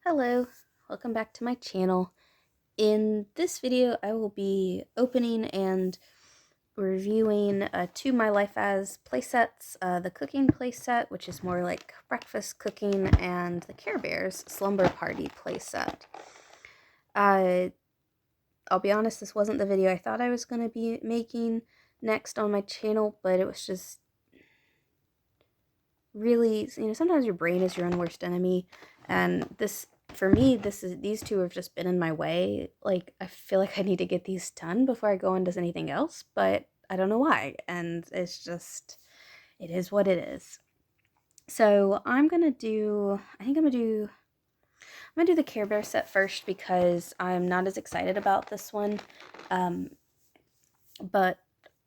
Hello, welcome back to my channel. In this video, I will be opening and reviewing two My Life As playsets, the cooking playset, which is more like breakfast cooking, and the Care Bears Slumber Party playset. I'll be honest, this wasn't the video I thought I was going to be making next on my channel, but it was just really, sometimes your brain is your own worst enemy, and for me, these two have just been in my way. Like, I feel like I need to get these done before I go on to anything else, but I don't know why, and it is what it is. So I'm gonna do the Care Bear set first because I'm not as excited about this one, but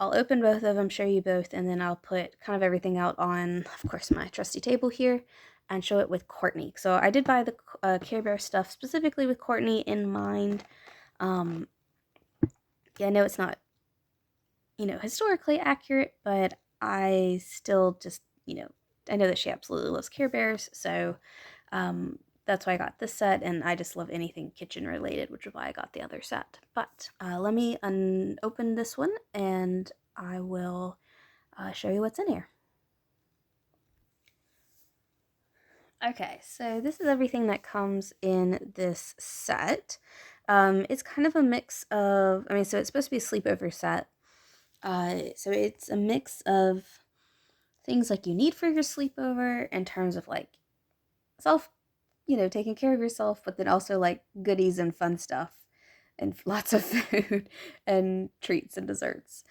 I'll open both of them, show you both, and then I'll put kind of everything out on, of course, my trusty table here and show it with Courtney. So I did buy the Care Bear stuff specifically with Courtney in mind. Yeah, I know it's not, historically accurate, but I still just, I know that she absolutely loves Care Bears, so that's why I got this set, and I just love anything kitchen related, which is why I got the other set. But let me open this one, and I will show you what's in here. Okay, so this is everything that comes in this set. It's kind of a mix of, so it's supposed to be a sleepover set. So it's a mix of things like you need for your sleepover in terms of like self, taking care of yourself, but then also like goodies and fun stuff and lots of food and treats and desserts.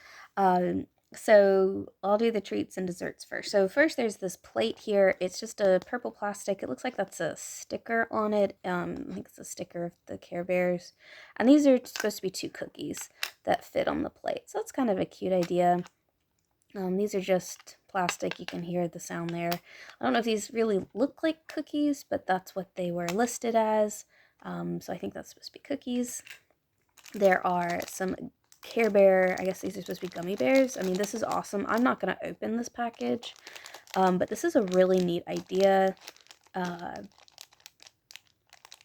So I'll do the treats and desserts first. So first there's this plate here. It's just a purple plastic. It looks like that's a sticker on it. I think it's a sticker of the Care Bears. And these are supposed to be 2 cookies that fit on the plate. So that's kind of a cute idea. These are just plastic. You can hear the sound there. I don't know if these really look like cookies, but that's what they were listed as. So I think that's supposed to be cookies. There are some Care Bear, I guess these are supposed to be gummy bears. I mean, this is awesome. I'm not going to open this package, but this is a really neat idea.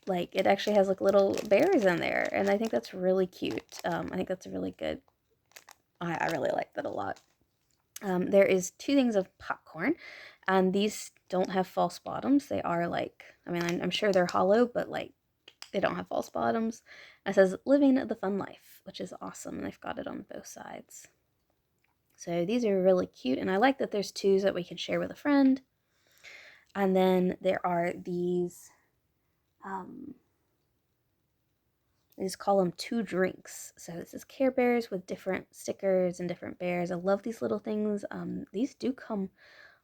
Like, it actually has like little bears in there, and I think that's really cute. I think that's a really good, I really like that a lot. There is 2 things of popcorn, and these don't have false bottoms. They are like, I'm sure they're hollow, but like, they don't have false bottoms. It says living the fun life, which is awesome, and I've got it on both sides. So these are really cute, and I like that there's 2s that we can share with a friend. And then there are these, I just call them 2 drinks. So this is Care Bears with different stickers and different bears. I love these little things. These do come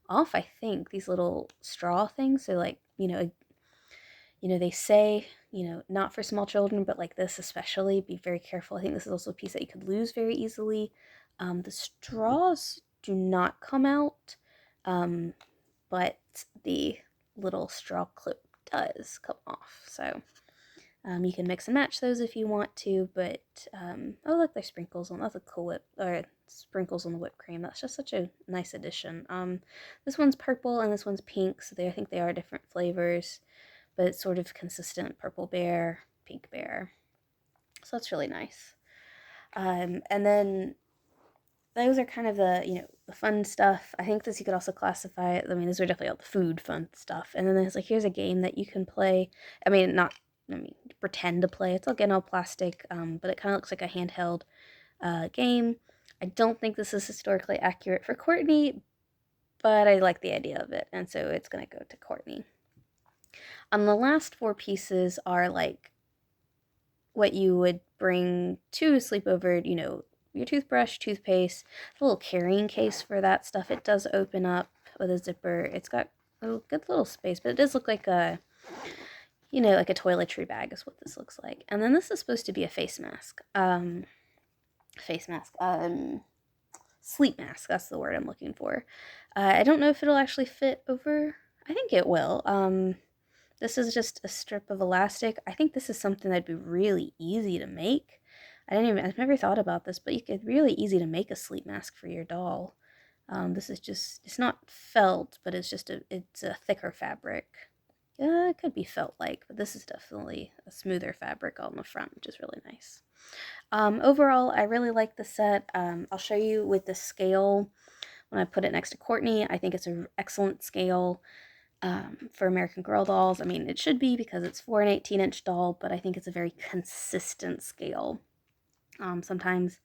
off, I think, these little straw things. So like, they say, not for small children, but like this especially, be very careful. I think this is also a piece that you could lose very easily. The straws do not come out, but the little straw clip does come off. So you can mix and match those if you want to, but, oh look, there's sprinkles on, that's a cool sprinkles on the whipped cream. That's just such a nice addition. This one's purple and this one's pink, so I think they are different flavors, but it's sort of consistent purple bear, pink bear. So that's really nice. And then those are kind of the, the fun stuff. I think this you could also classify, those are definitely all the food fun stuff. And then there's like, here's a game that you can play. Pretend to play. It's again all plastic, but it kind of looks like a handheld game. I don't think this is historically accurate for Courtney, but I like the idea of it, and so it's going to go to Courtney. The last 4 pieces are like what you would bring to a sleepover, your toothbrush, toothpaste, a little carrying case for that stuff. It does open up with a zipper. It's got a good little space, but it does look like a, like a toiletry bag is what this looks like. And then this is supposed to be a face mask. Sleep mask, that's the word I'm looking for. I don't know if it'll actually fit over. I think it will. This is just a strip of elastic. I think this is something that'd be really easy to make. I've never thought about this, but it's really easy to make a sleep mask for your doll. This is just, it's not felt, but it's a thicker fabric. It could be felt like, but this is definitely a smoother fabric on the front, which is really nice. Overall, I really like the set. I'll show you with the scale when I put it next to Courtney. I think it's an excellent scale for American Girl dolls. I mean, it should be because it's for an 18-inch doll, but I think it's a very consistent scale. Sometimes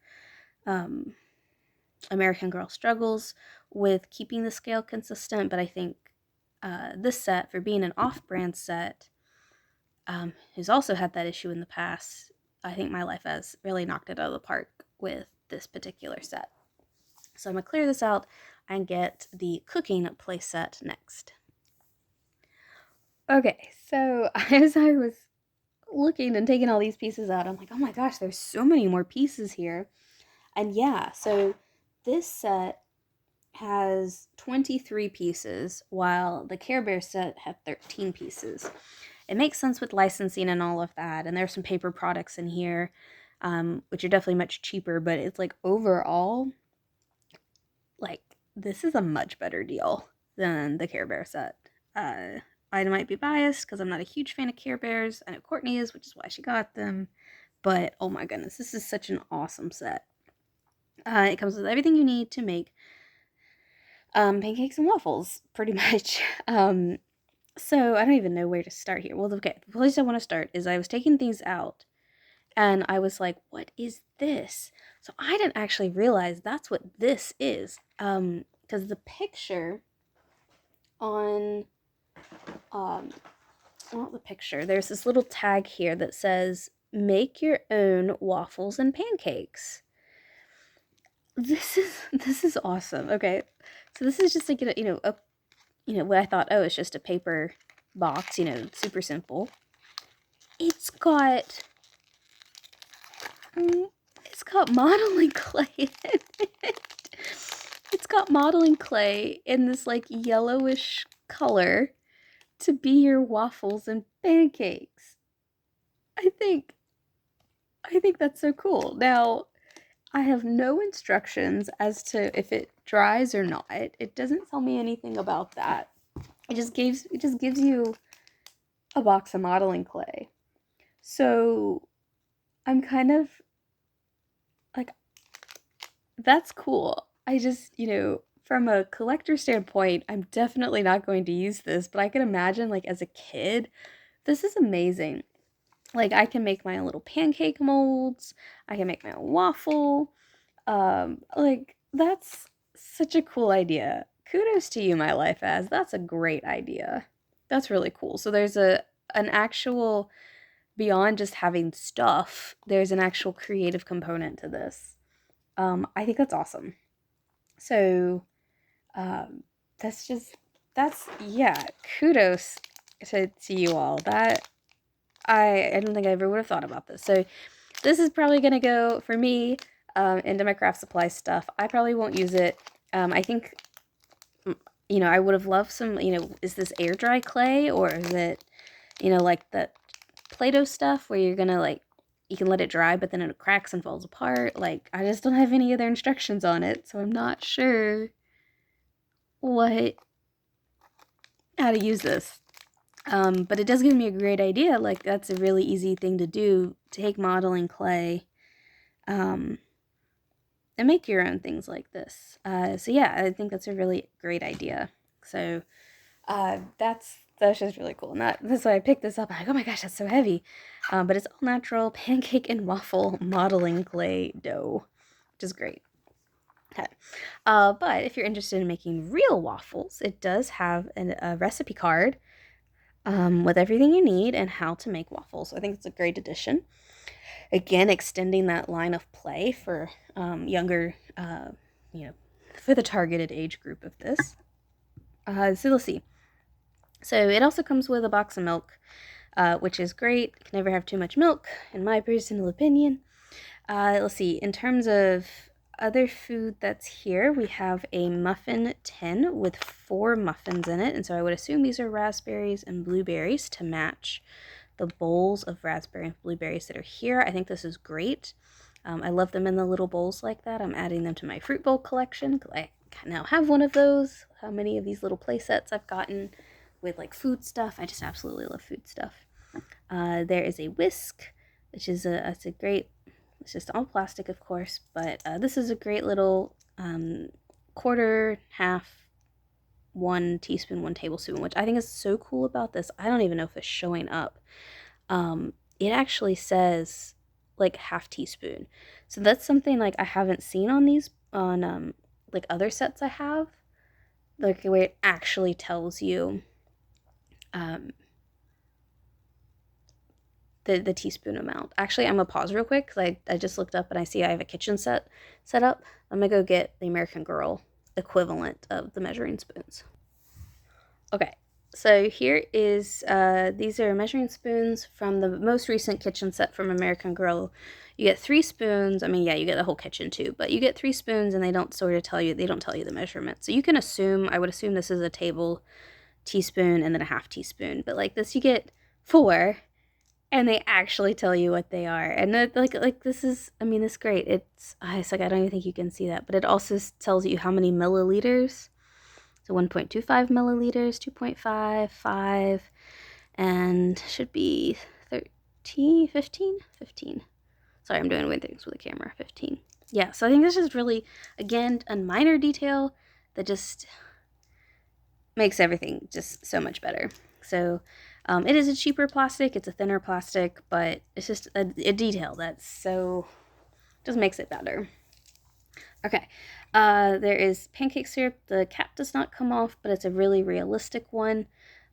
American Girl struggles with keeping the scale consistent, but I think this set, for being an off-brand set, who's also had that issue in the past, I think My Life has really knocked it out of the park with this particular set. So I'm going to clear this out and get the cooking playset next. Okay, so as I was looking and taking all these pieces out, I'm like, oh my gosh, there's so many more pieces here. And yeah, so this set has 23 pieces, while the Care Bear set had 13 pieces. It makes sense with licensing and all of that, and there's some paper products in here, which are definitely much cheaper, but it's like overall, like, this is a much better deal than the Care Bear set. I might be biased because I'm not a huge fan of Care Bears. I know Courtney is, which is why she got them, but oh my goodness, this is such an awesome set. It comes with everything you need to make pancakes and waffles, pretty much. So I don't even know where to start here. Well, okay, the place I want to start is I was taking things out, and I was like, what is this? So I didn't actually realize that's what this is. Because the picture on, not the picture, there's this little tag here that says, make your own waffles and pancakes. This is awesome. Okay, so this is just like what I thought. Oh, it's just a paper box. Super simple. It's got modeling clay in it. It's got modeling clay in this like yellowish color to be your waffles and pancakes. I think that's so cool. Now, I have no instructions as to if it dries or not. It doesn't tell me anything about that. It just gives you a box of modeling clay. So I'm kind of like, that's cool. I just, from a collector standpoint, I'm definitely not going to use this, but I can imagine, like, as a kid, this is amazing. Like, I can make my own little pancake molds. I can make my own waffle. Like, that's such a cool idea. Kudos to you, My Life As. That's a great idea. That's really cool. So there's an actual, beyond just having stuff, there's an actual creative component to this. I think that's awesome. So, that's yeah, kudos to you all. That, I don't think I ever would have thought about this. So this is probably going to go, for me, into my craft supply stuff. I probably won't use it. I think, I would have loved some, is this air dry clay, or is it, like the Play-Doh stuff where you're going to, like, you can let it dry, but then it cracks and falls apart. Like, I just don't have any other instructions on it, so I'm not sure how to use this. But it does give me a great idea. Like, that's a really easy thing to do, take modeling clay, and make your own things like this. So yeah, I think that's a really great idea. So, that's just really cool. And that's why I picked this up. I'm like, oh my gosh, that's so heavy. But it's all natural pancake and waffle modeling clay dough, which is great. Okay. But if you're interested in making real waffles, it does have a recipe card with everything you need and how to make waffles. So I think it's a great addition. Again, extending that line of play for younger, for the targeted age group of this. So let's see. So it also comes with a box of milk, which is great. You can never have too much milk, in my personal opinion. Let's see. In terms of other food that's here, we have a muffin tin with 4 muffins in it. And so I would assume these are raspberries and blueberries to match the bowls of raspberry and blueberries that are here. I think this is great. I love them in the little bowls like that. I'm adding them to my fruit bowl collection because I now have one of those. How many of these little play sets I've gotten with like food stuff. I just absolutely love food stuff. There is a whisk, which is it's a great, it's just all plastic, of course, but this is a great little quarter, half, 1 teaspoon, 1 tablespoon, which I think is so cool about this. I don't even know if it's showing up. It actually says like half teaspoon. So that's something like I haven't seen on these, on like other sets I have, like where it actually tells you the teaspoon amount. Actually, I'm gonna pause real quick because I just looked up and I see I have a kitchen set up. I'm gonna go get the American Girl equivalent of the measuring spoons. Okay, so here is, these are measuring spoons from the most recent kitchen set from American Girl. You get 3 spoons. I mean, yeah, you get the whole kitchen too, but you get 3 spoons and they don't sort of tell you, they don't tell you the measurement. So you can assume, I would assume this is a table teaspoon and then a half teaspoon, but like this you get 4 and they actually tell you what they are. And like this is, I mean, it's great. It's like, I don't even think you can see that, but it also tells you how many milliliters. So 1.25 milliliters, 2.5, 5, and should be 13, 15, 15. Sorry, I'm doing weird things with the camera. 15. Yeah, so I think this is really, again, a minor detail that just makes everything just so much better. So it is a cheaper plastic. It's a thinner plastic, but it's just a detail that's so, just makes it better. Okay, there is pancake syrup. The cap does not come off, but it's a really realistic one.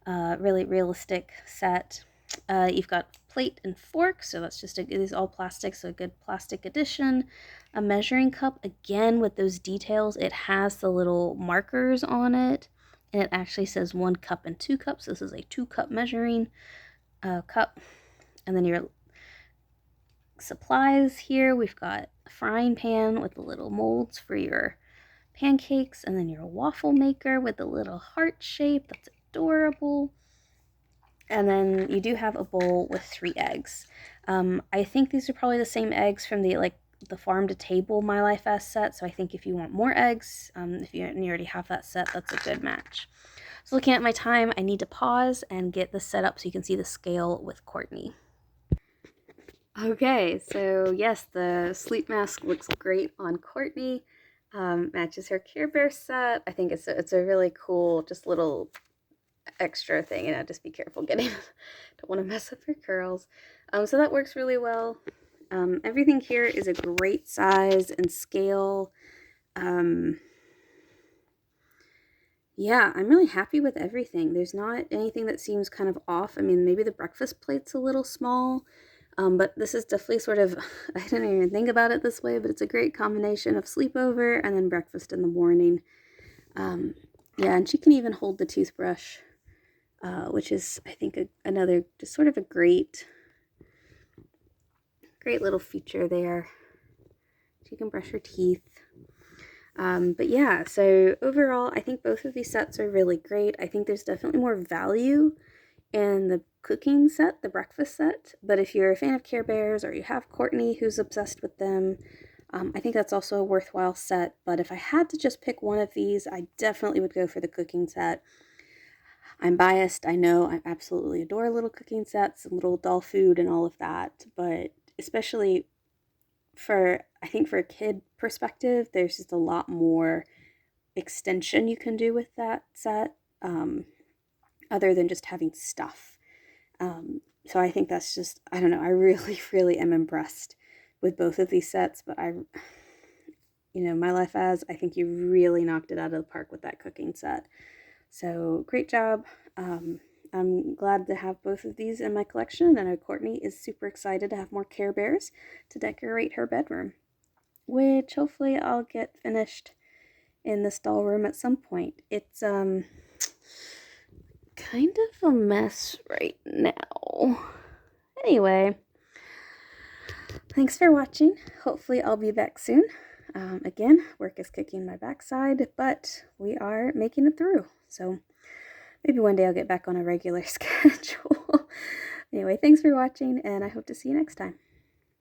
Really realistic set. You've got plate and fork, so that's just it is all plastic, so a good plastic addition. A measuring cup, again with those details. It has the little markers on it, and it actually says 1 cup and 2 cups. This is a 2-cup measuring cup. And then your supplies here, we've got a frying pan with the little molds for your pancakes, and then your waffle maker with the little heart shape. That's adorable. And then you do have a bowl with 3 eggs. I think these are probably the same eggs from the farm to table My Life as set. So I think if you want more eggs, if you already have that set, that's a good match. So looking at my time, I need to pause and get this set up so you can see the scale with Courtney. Okay, so yes, the sleep mask looks great on Courtney. Matches her Care Bear set. I think it's a really cool, just little extra thing, and just be careful getting, don't want to mess up her curls. So that works really well. Everything here is a great size and scale. Yeah, I'm really happy with everything. There's not anything that seems kind of off. I mean, maybe the breakfast plate's a little small, but this is definitely sort of, I didn't even think about it this way, but it's a great combination of sleepover and then breakfast in the morning. Yeah, and she can even hold the toothbrush, which is, I think, another just sort of a great little feature there. She can brush her teeth. But yeah, so overall, I think both of these sets are really great. I think there's definitely more value in the cooking set, the breakfast set. But if you're a fan of Care Bears or you have Courtney who's obsessed with them, I think that's also a worthwhile set. But if I had to just pick one of these, I definitely would go for the cooking set. I'm biased, I know. I absolutely adore little cooking sets and little doll food and all of that. But especially I think for a kid perspective, there's just a lot more extension you can do with that set, other than just having stuff. So I think that's just, I don't know, I really, really am impressed with both of these sets, but My Life as, I think you really knocked it out of the park with that cooking set. So great job. I'm glad to have both of these in my collection, and I know Courtney is super excited to have more Care Bears to decorate her bedroom, which hopefully I'll get finished in the stall room at some point. It's kind of a mess right now. Anyway, thanks for watching. Hopefully I'll be back soon. Again, work is kicking my backside, but we are making it through. So maybe one day I'll get back on a regular schedule. Anyway, thanks for watching, and I hope to see you next time.